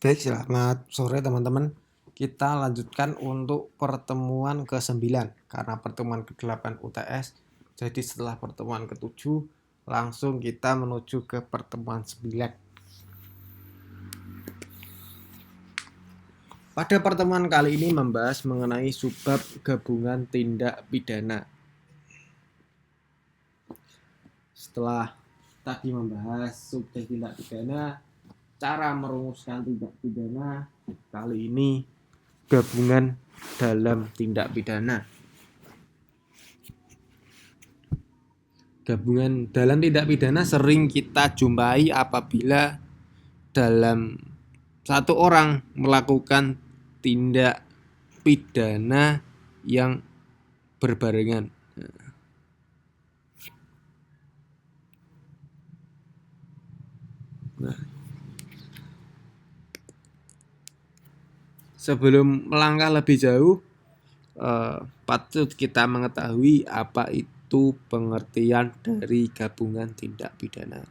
Baik, selamat sore teman-teman. Kita lanjutkan untuk pertemuan ke-9 karena pertemuan ke-8 UTS. Jadi setelah pertemuan ke-7 langsung kita menuju ke pertemuan 9. Pada pertemuan kali ini membahas mengenai subbab gabungan tindak pidana. Setelah tadi membahas subjek tindak pidana, cara merumuskan tindak pidana, kali ini gabungan dalam tindak pidana. Gabungan dalam tindak pidana sering kita jumpai apabila dalam satu orang melakukan tindak pidana yang berbarengan. Nah, sebelum melangkah lebih jauh, patut kita mengetahui apa itu pengertian dari gabungan tindak pidana.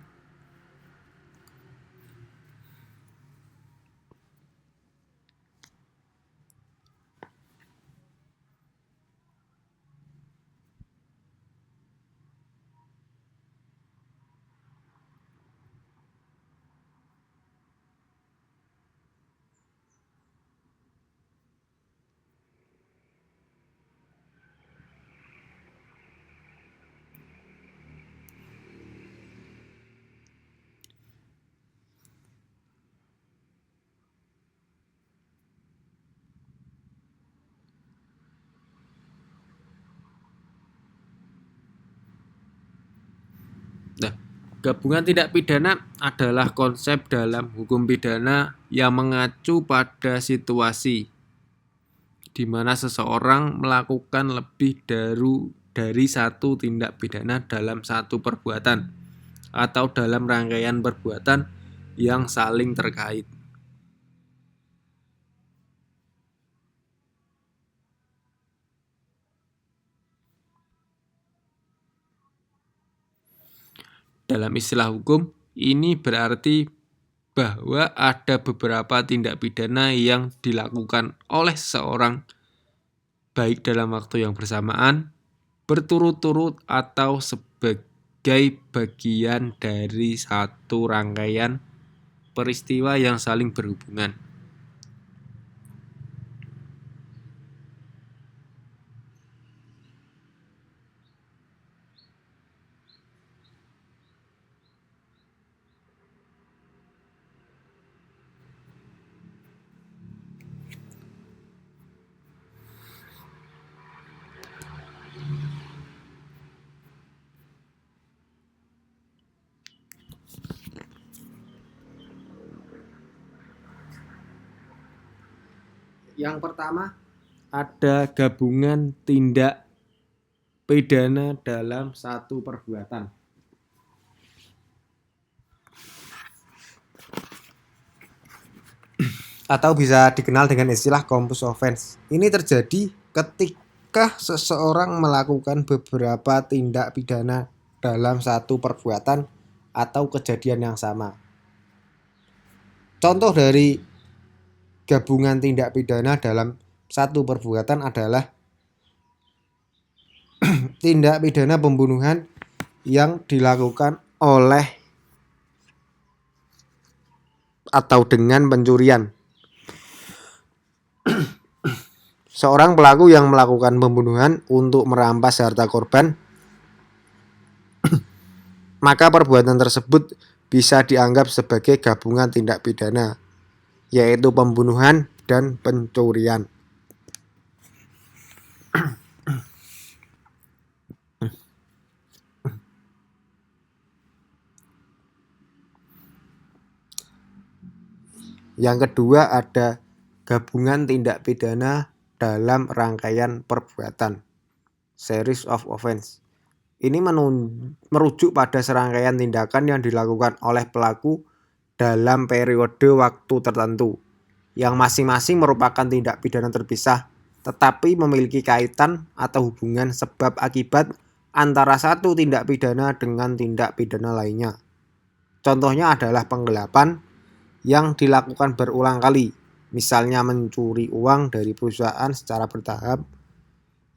Nah, gabungan tindak pidana adalah konsep dalam hukum pidana yang mengacu pada situasi di mana seseorang melakukan lebih dari satu tindak pidana dalam satu perbuatan atau dalam rangkaian perbuatan yang saling terkait. Dalam istilah hukum, ini berarti bahwa ada beberapa tindak pidana yang dilakukan oleh seseorang baik dalam waktu yang bersamaan, berturut-turut atau sebagai bagian dari satu rangkaian peristiwa yang saling berhubungan. Yang pertama, ada gabungan tindak pidana dalam satu perbuatan. Atau bisa dikenal dengan istilah compus offense. Ini terjadi ketika seseorang melakukan beberapa tindak pidana dalam satu perbuatan atau kejadian yang sama. Contoh dari gabungan tindak pidana dalam satu perbuatan adalah tindak pidana pembunuhan yang dilakukan oleh atau dengan pencurian. Seorang pelaku yang melakukan pembunuhan untuk merampas harta korban, maka perbuatan tersebut bisa dianggap sebagai gabungan tindak pidana, yaitu pembunuhan dan pencurian. Yang kedua, ada gabungan tindak pidana dalam rangkaian perbuatan, series of offense. Ini merujuk pada serangkaian tindakan yang dilakukan oleh pelaku dalam periode waktu tertentu, yang masing-masing merupakan tindak pidana terpisah, tetapi memiliki kaitan atau hubungan sebab akibat antara satu tindak pidana dengan tindak pidana lainnya. Contohnya adalah penggelapan, yang dilakukan berulang kali, misalnya mencuri uang dari perusahaan secara bertahap,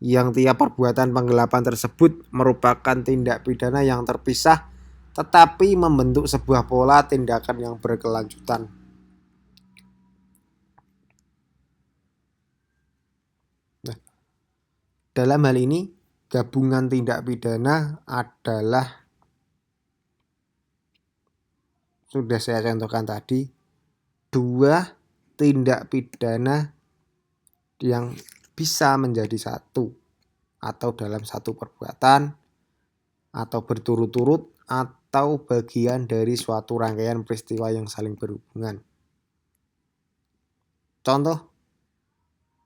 yang tiap perbuatan penggelapan tersebut merupakan tindak pidana yang terpisah tetapi membentuk sebuah pola tindakan yang berkelanjutan. Nah, dalam hal ini gabungan tindak pidana adalah, sudah saya contohkan tadi, dua tindak pidana yang bisa menjadi satu atau dalam satu perbuatan atau berturut-turut atau bagian dari suatu rangkaian peristiwa yang saling berhubungan. Contoh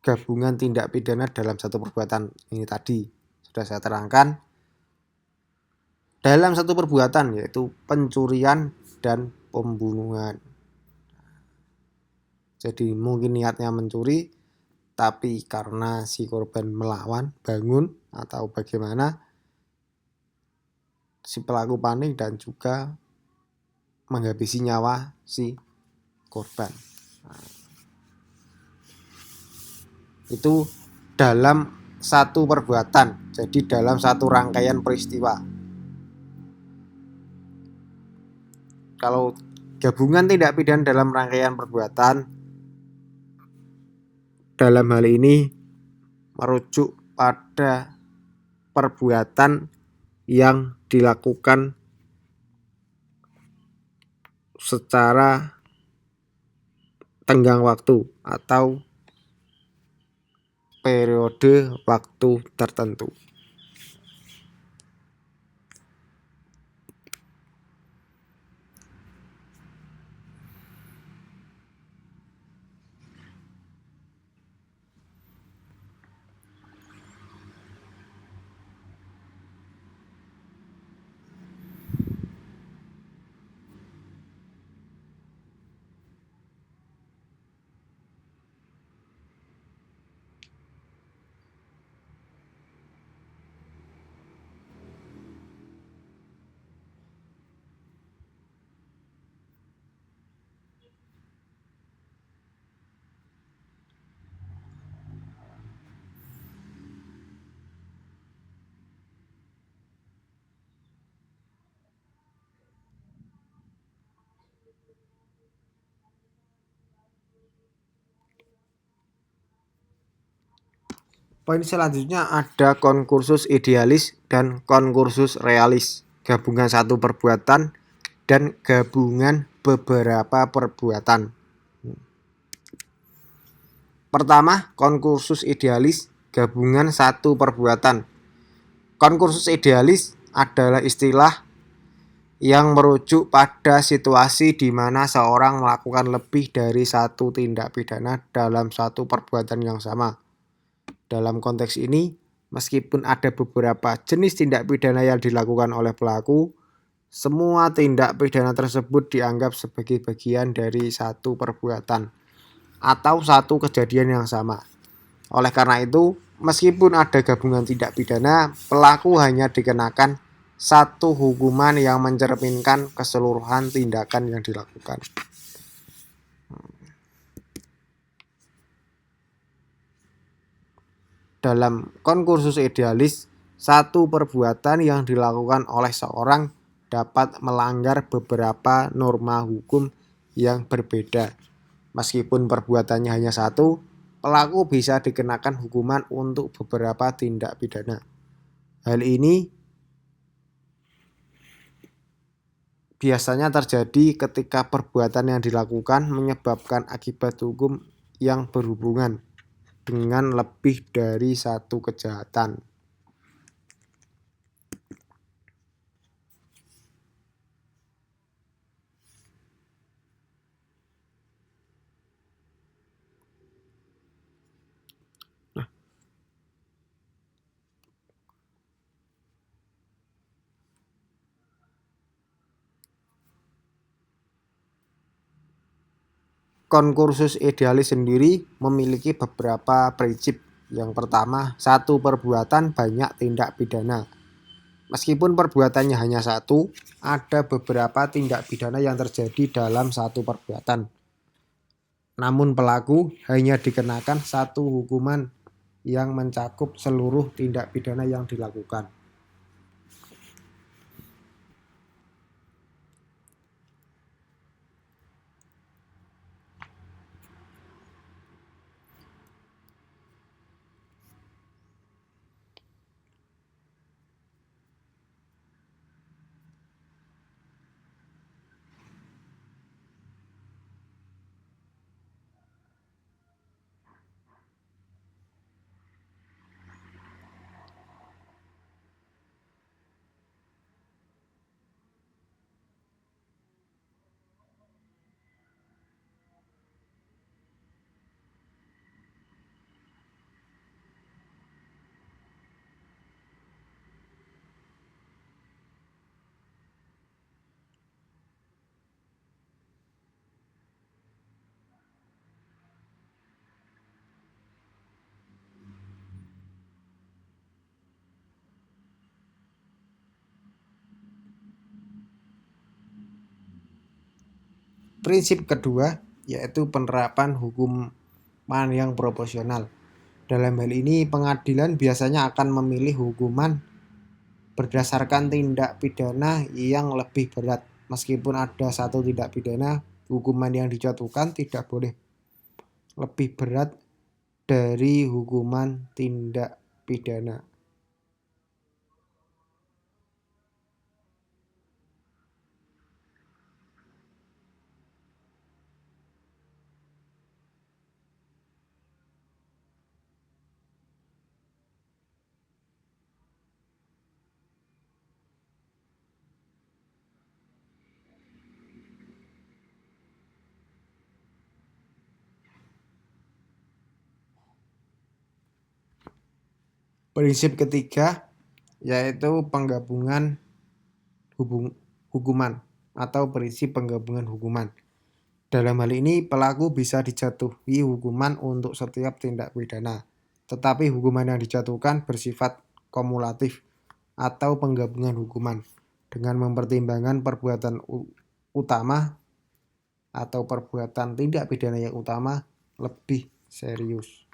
gabungan tindak pidana dalam satu perbuatan ini tadi sudah saya terangkan. Dalam satu perbuatan yaitu pencurian dan pembunuhan. Jadi mungkin niatnya mencuri, tapi karena si korban melawan, bangun atau bagaimana, si pelaku panik dan juga menghabisi nyawa si korban. Itu dalam satu perbuatan, jadi dalam satu rangkaian peristiwa. Kalau gabungan tindak pidana dalam rangkaian perbuatan, dalam hal ini merujuk pada perbuatan yang dilakukan secara tenggang waktu atau periode waktu tertentu. Poin selanjutnya ada konkursus idealis dan konkursus realis, gabungan satu perbuatan dan gabungan beberapa perbuatan. Pertama, konkursus idealis, gabungan satu perbuatan. Konkursus idealis adalah istilah yang merujuk pada situasi di mana seorang melakukan lebih dari satu tindak pidana dalam satu perbuatan yang sama. Dalam konteks ini, meskipun ada beberapa jenis tindak pidana yang dilakukan oleh pelaku, semua tindak pidana tersebut dianggap sebagai bagian dari satu perbuatan atau satu kejadian yang sama. Oleh karena itu, meskipun ada gabungan tindak pidana, pelaku hanya dikenakan satu hukuman yang mencerminkan keseluruhan tindakan yang dilakukan. Dalam konkursus idealis, satu perbuatan yang dilakukan oleh seorang dapat melanggar beberapa norma hukum yang berbeda. Meskipun perbuatannya hanya satu, pelaku bisa dikenakan hukuman untuk beberapa tindak pidana. Hal ini biasanya terjadi ketika perbuatan yang dilakukan menyebabkan akibat hukum yang berhubungan dengan lebih dari satu kejahatan. Konkursus idealis sendiri memiliki beberapa prinsip. Yang pertama, satu perbuatan banyak tindak pidana. Meskipun perbuatannya hanya satu, ada beberapa tindak pidana yang terjadi dalam satu perbuatan. namun pelaku hanya dikenakan satu hukuman yang mencakup seluruh tindak pidana yang dilakukan. Prinsip kedua yaitu penerapan hukuman yang proporsional. Dalam hal ini pengadilan biasanya akan memilih hukuman berdasarkan tindak pidana yang lebih berat. Meskipun ada satu tindak pidana, hukuman yang dijatuhkan tidak boleh lebih berat dari hukuman tindak pidana. Prinsip ketiga yaitu penggabungan hukuman atau prinsip penggabungan hukuman. Dalam hal ini pelaku bisa dijatuhi hukuman untuk setiap tindak pidana, tetapi hukuman yang dijatuhkan bersifat kumulatif atau penggabungan hukuman dengan mempertimbangkan perbuatan utama atau perbuatan tindak pidana yang utama lebih serius.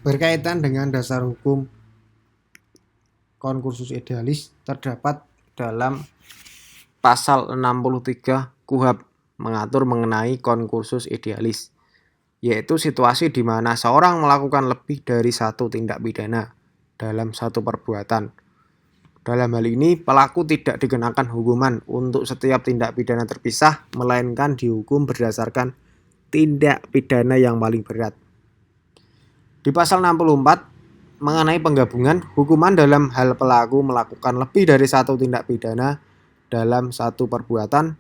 Berkaitan dengan dasar hukum konkursus idealis terdapat dalam pasal 63 KUHP mengatur mengenai konkursus idealis, yaitu situasi di mana seorang melakukan lebih dari satu tindak pidana dalam satu perbuatan. Dalam hal ini, pelaku tidak dikenakan hukuman untuk setiap tindak pidana terpisah, melainkan dihukum berdasarkan tindak pidana yang paling berat. Di pasal 64 mengenai penggabungan hukuman dalam hal pelaku melakukan lebih dari satu tindak pidana dalam satu perbuatan,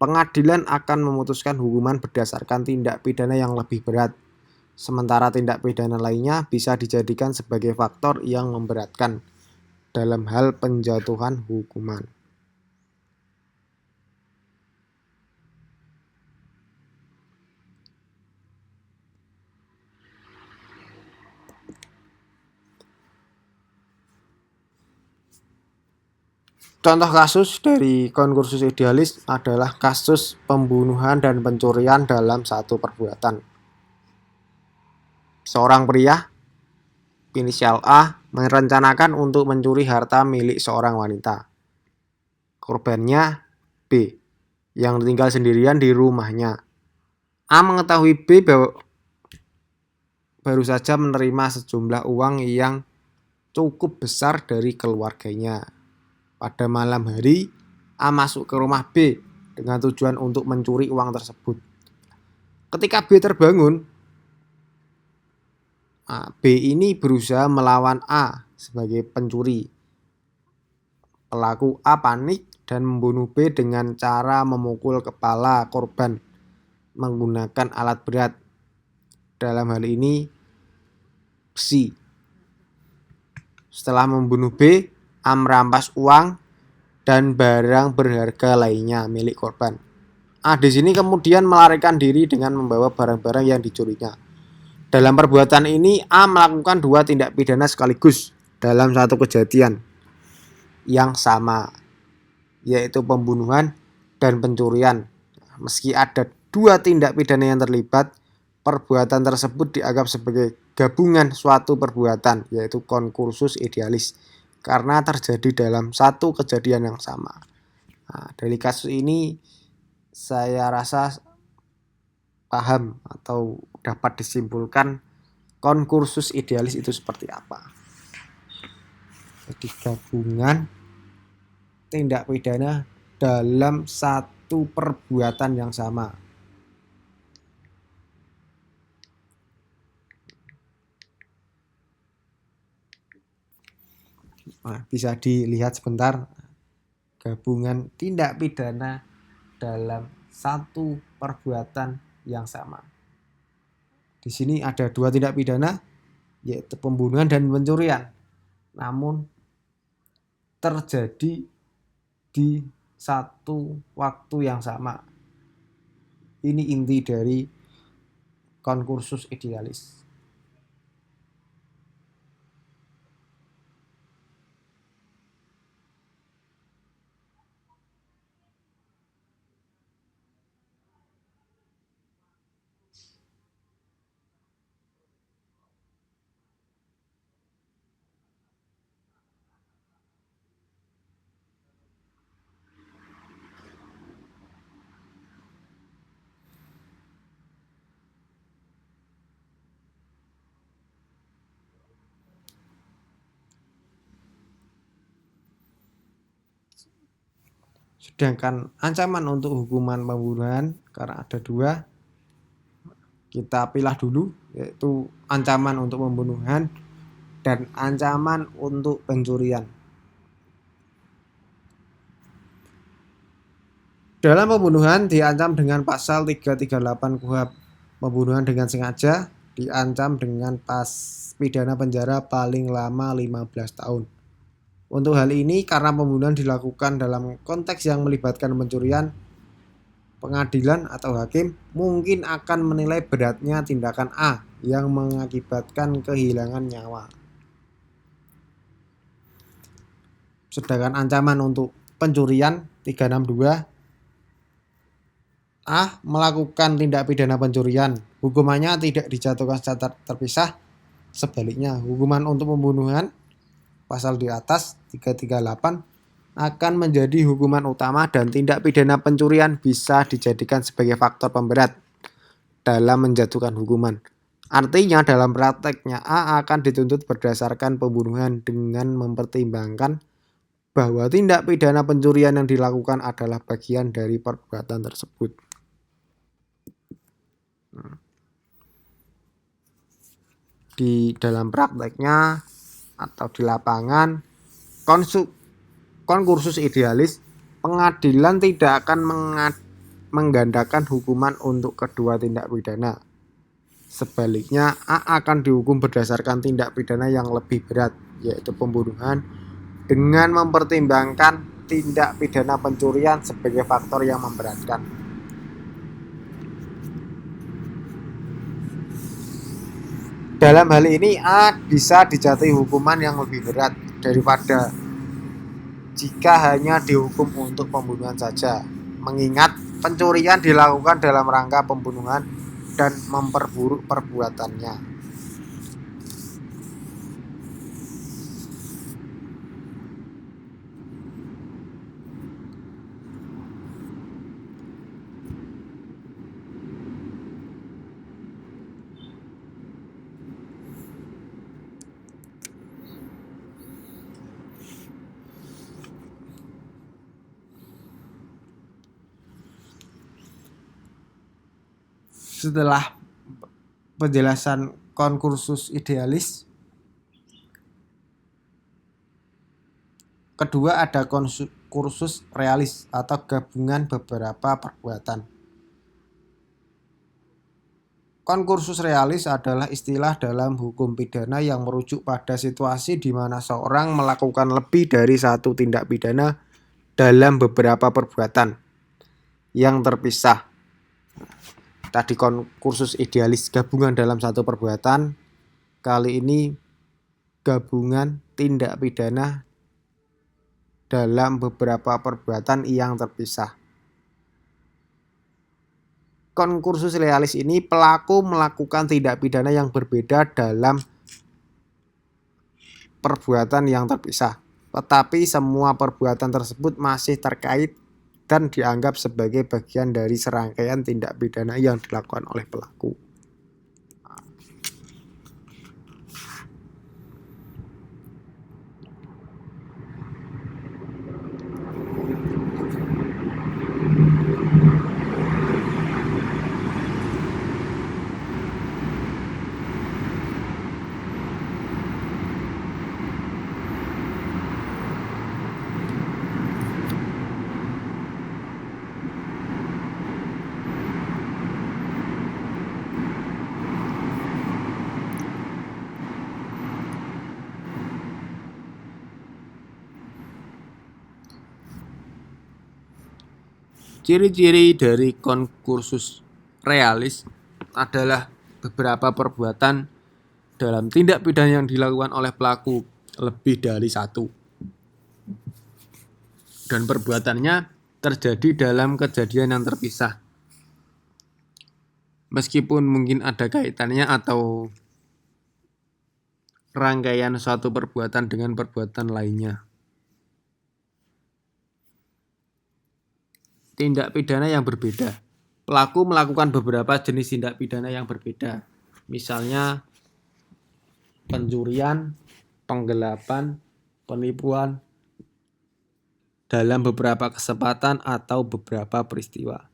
pengadilan akan memutuskan hukuman berdasarkan tindak pidana yang lebih berat, sementara tindak pidana lainnya bisa dijadikan sebagai faktor yang memberatkan dalam hal penjatuhan hukuman. Contoh kasus dari konkursus idealis adalah kasus pembunuhan dan pencurian dalam satu perbuatan. Seorang pria inisial A merencanakan untuk mencuri harta milik seorang wanita. Korbannya B yang tinggal sendirian di rumahnya. A mengetahui B baru saja menerima sejumlah uang yang cukup besar dari keluarganya. Pada malam hari, A masuk ke rumah B dengan tujuan untuk mencuri uang tersebut. Ketika B terbangun, B ini berusaha melawan A sebagai pencuri. Pelaku A panik dan membunuh B dengan cara memukul kepala korban menggunakan alat berat. Dalam hal ini, besi. Setelah membunuh B, A merampas uang dan barang berharga lainnya milik korban. A di sini kemudian melarikan diri dengan membawa barang-barang yang dicurinya. Dalam perbuatan ini, A melakukan dua tindak pidana sekaligus dalam satu kejadian yang sama, yaitu pembunuhan dan pencurian. Meski ada dua tindak pidana yang terlibat, perbuatan tersebut dianggap sebagai gabungan suatu perbuatan, yaitu konkursus idealis, karena terjadi dalam satu kejadian yang sama. Nah, dari kasus ini saya rasa paham atau dapat disimpulkan konkursus idealis itu seperti apa. Jadi gabungan tindak pidana dalam satu perbuatan yang sama. Nah, bisa dilihat sebentar gabungan tindak pidana dalam satu perbuatan yang sama. Di sini ada dua tindak pidana, yaitu pembunuhan dan pencurian. Namun terjadi di satu waktu yang sama. Ini inti dari konkursus idealis. Sedangkan ancaman untuk hukuman pembunuhan karena ada dua, kita pilih dulu, yaitu ancaman untuk pembunuhan dan ancaman untuk pencurian. Dalam pembunuhan diancam dengan pasal 338 KUHP. Pembunuhan dengan sengaja diancam dengan pidana penjara paling lama 15 tahun. Untuk hal ini, karena pembunuhan dilakukan dalam konteks yang melibatkan pencurian, pengadilan atau hakim mungkin akan menilai beratnya tindakan A yang mengakibatkan kehilangan nyawa. Sedangkan ancaman untuk pencurian 362, A melakukan tindak pidana pencurian, hukumannya tidak dijatuhkan secara terpisah. Sebaliknya, hukuman untuk pembunuhan pasal di atas 338 akan menjadi hukuman utama dan tindak pidana pencurian bisa dijadikan sebagai faktor pemberat dalam menjatuhkan hukuman. Artinya dalam prakteknya A akan dituntut berdasarkan pembunuhan dengan mempertimbangkan bahwa tindak pidana pencurian yang dilakukan adalah bagian dari perbuatan tersebut. Di dalam prakteknya atau di lapangan konkursus idealis, pengadilan tidak akan menggandakan hukuman untuk kedua tindak pidana. Sebaliknya, A akan dihukum berdasarkan tindak pidana yang lebih berat, yaitu pembunuhan, dengan mempertimbangkan tindak pidana pencurian sebagai faktor yang memberatkan. Dalam hal ini A bisa dijatuhi hukuman yang lebih berat daripada jika hanya dihukum untuk pembunuhan saja, mengingat pencurian dilakukan dalam rangka pembunuhan dan memperburuk perbuatannya. Setelah penjelasan konkursus idealis, kedua ada konkursus realis atau gabungan beberapa perbuatan. Konkursus realis adalah istilah dalam hukum pidana yang merujuk pada situasi di mana seorang melakukan lebih dari satu tindak pidana dalam beberapa perbuatan yang terpisah. Tadi konkursus idealis gabungan dalam satu perbuatan, kali ini gabungan tindak pidana dalam beberapa perbuatan yang terpisah. Konkursus realis ini pelaku melakukan tindak pidana yang berbeda dalam perbuatan yang terpisah, tetapi semua perbuatan tersebut masih terkait dan dianggap sebagai bagian dari serangkaian tindak pidana yang dilakukan oleh pelaku. Ciri-ciri dari konkursus realis adalah beberapa perbuatan dalam tindak pidana yang dilakukan oleh pelaku lebih dari satu, dan perbuatannya terjadi dalam kejadian yang terpisah, meskipun mungkin ada kaitannya atau rangkaian suatu perbuatan dengan perbuatan lainnya. Tindak pidana yang berbeda. Pelaku melakukan beberapa jenis tindak pidana yang berbeda. Misalnya pencurian, penggelapan, penipuan dalam beberapa kesempatan atau beberapa peristiwa.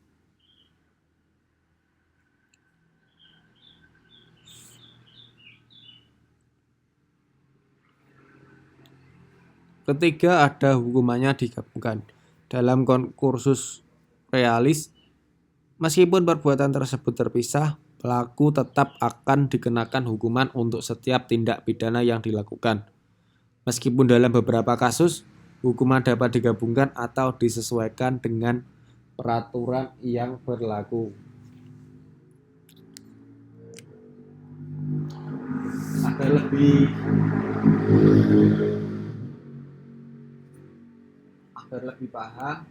Ketiga, ada hukumannya digabungkan. Dalam konkursus realis, meskipun perbuatan tersebut terpisah, pelaku tetap akan dikenakan hukuman untuk setiap tindak pidana yang dilakukan. Meskipun dalam beberapa kasus, hukuman dapat digabungkan atau disesuaikan dengan peraturan yang berlaku. Agar lebih paham,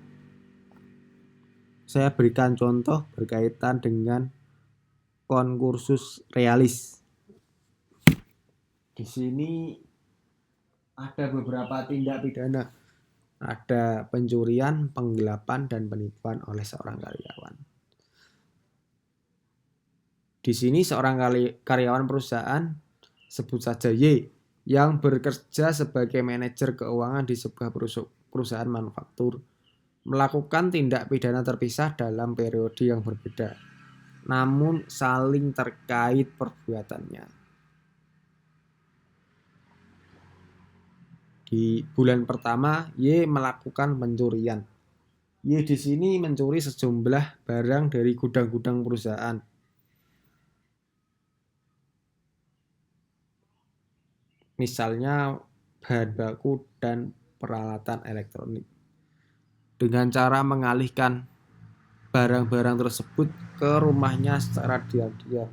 saya berikan contoh berkaitan dengan konkursus realis. Di sini ada beberapa tindak pidana. Ada pencurian, penggelapan, dan penipuan oleh seorang karyawan. Di sini seorang karyawan perusahaan, sebut saja Y, yang bekerja sebagai manajer keuangan di sebuah perusahaan manufaktur, melakukan tindak pidana terpisah dalam periode yang berbeda, namun saling terkait perbuatannya. Di bulan pertama, Y melakukan pencurian. Y di sini mencuri sejumlah barang dari gudang-gudang perusahaan. Misalnya bahan baku dan peralatan elektronik, dengan cara mengalihkan barang-barang tersebut ke rumahnya secara diam-diam.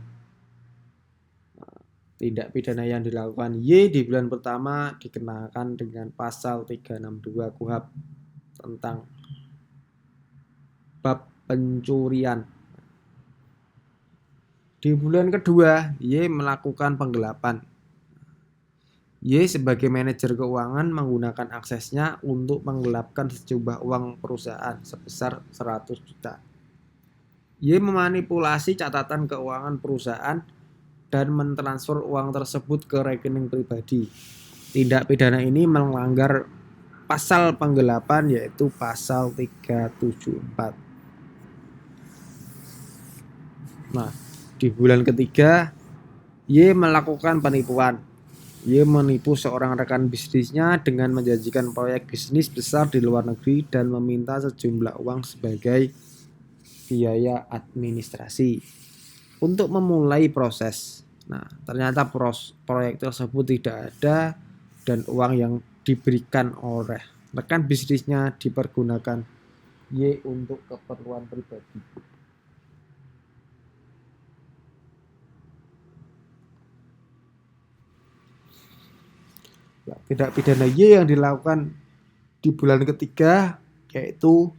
tindak pidana yang dilakukan Y di bulan pertama dikenakan dengan pasal 362 KUHP tentang bab pencurian. Di bulan kedua, Y melakukan penggelapan. Y sebagai manajer keuangan menggunakan aksesnya untuk menggelapkan sejumlah uang perusahaan sebesar 100 juta. Y memanipulasi catatan keuangan perusahaan dan mentransfer uang tersebut ke rekening pribadi. Tindak pidana ini melanggar pasal penggelapan yaitu pasal 374. Nah, di bulan ketiga Y melakukan penipuan. Y menipu seorang rekan bisnisnya dengan menjanjikan proyek bisnis besar di luar negeri dan meminta sejumlah uang sebagai biaya administrasi untuk memulai proses. Nah, ternyata proyek tersebut tidak ada dan uang yang diberikan oleh rekan bisnisnya dipergunakan Y untuk keperluan pribadi. Tindak pidana Y yang dilakukan di bulan ketiga yaitu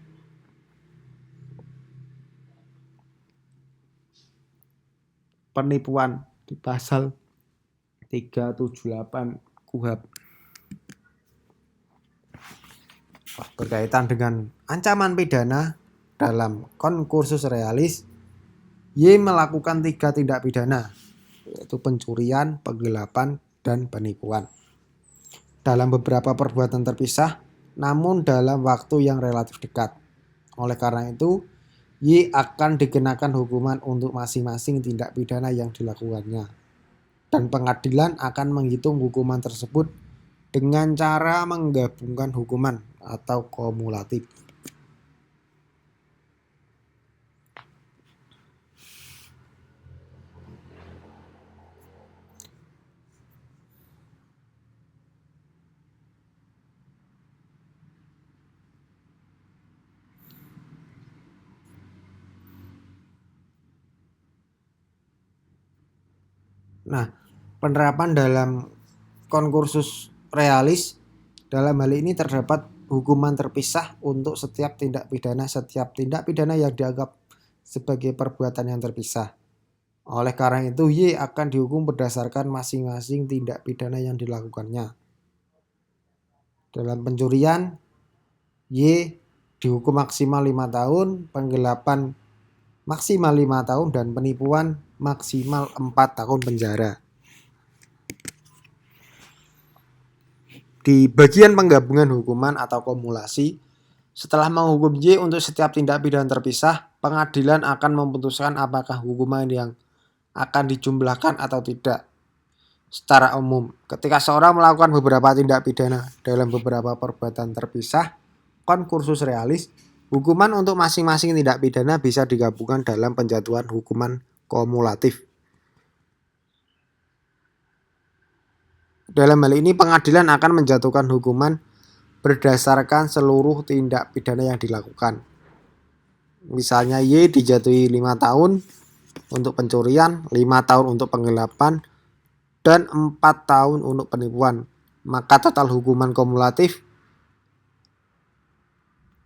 penipuan di pasal 378 KUHP berkaitan dengan ancaman pidana dalam konkursus realis. Y melakukan 3 tindak pidana yaitu pencurian, penggelapan, dan penipuan dalam beberapa perbuatan terpisah namun dalam waktu yang relatif dekat. Oleh karena itu, Y akan dikenakan hukuman untuk masing-masing tindak pidana yang dilakukannya. Dan pengadilan akan menghitung hukuman tersebut dengan cara menggabungkan hukuman atau kumulatif. Nah, penerapan dalam konkursus realis dalam hal ini terdapat hukuman terpisah untuk setiap tindak pidana yang dianggap sebagai perbuatan yang terpisah. Oleh karena itu, Y akan dihukum berdasarkan masing-masing tindak pidana yang dilakukannya. Dalam pencurian, Y dihukum maksimal 5 tahun, penggelapan maksimal 5 tahun, dan penipuan maksimal 4 tahun penjara. Di bagian penggabungan hukuman atau kumulasi, setelah menghukum Y untuk setiap tindak pidana terpisah, pengadilan akan memutuskan apakah hukuman yang akan dijumlahkan atau tidak. Secara umum, ketika seorang melakukan beberapa tindak pidana dalam beberapa perbuatan terpisah, konkursus realis, hukuman untuk masing-masing tindak pidana bisa digabungkan dalam penjatuhan hukuman kumulatif. Dalam hal ini, pengadilan akan menjatuhkan hukuman berdasarkan seluruh tindak pidana yang dilakukan. Misalnya Y dijatuhi 5 tahun untuk pencurian, 5 tahun untuk penggelapan, dan 4 tahun untuk penipuan. Maka total hukuman kumulatif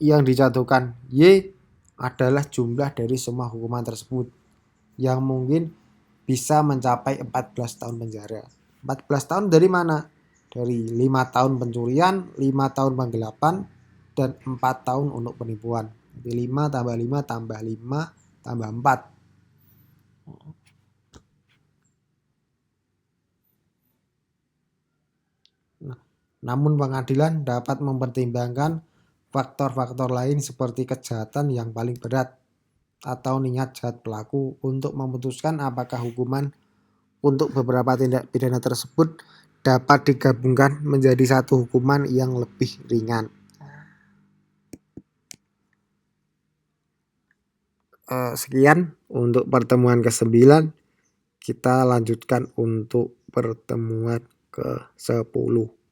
yang dijatuhkan Y adalah jumlah dari semua hukuman tersebut yang mungkin bisa mencapai 14 tahun penjara. 14 tahun dari mana? Dari 5 tahun pencurian, 5 tahun penggelapan, dan 4 tahun untuk penipuan. Jadi 5 tambah 5 tambah 5 tambah 4. Namun pengadilan dapat mempertimbangkan faktor-faktor lain seperti kejahatan yang paling berat atau niat jahat pelaku untuk memutuskan apakah hukuman untuk beberapa tindak pidana tersebut dapat digabungkan menjadi satu hukuman yang lebih ringan. Sekian untuk pertemuan ke-9. Kita lanjutkan untuk pertemuan ke-10.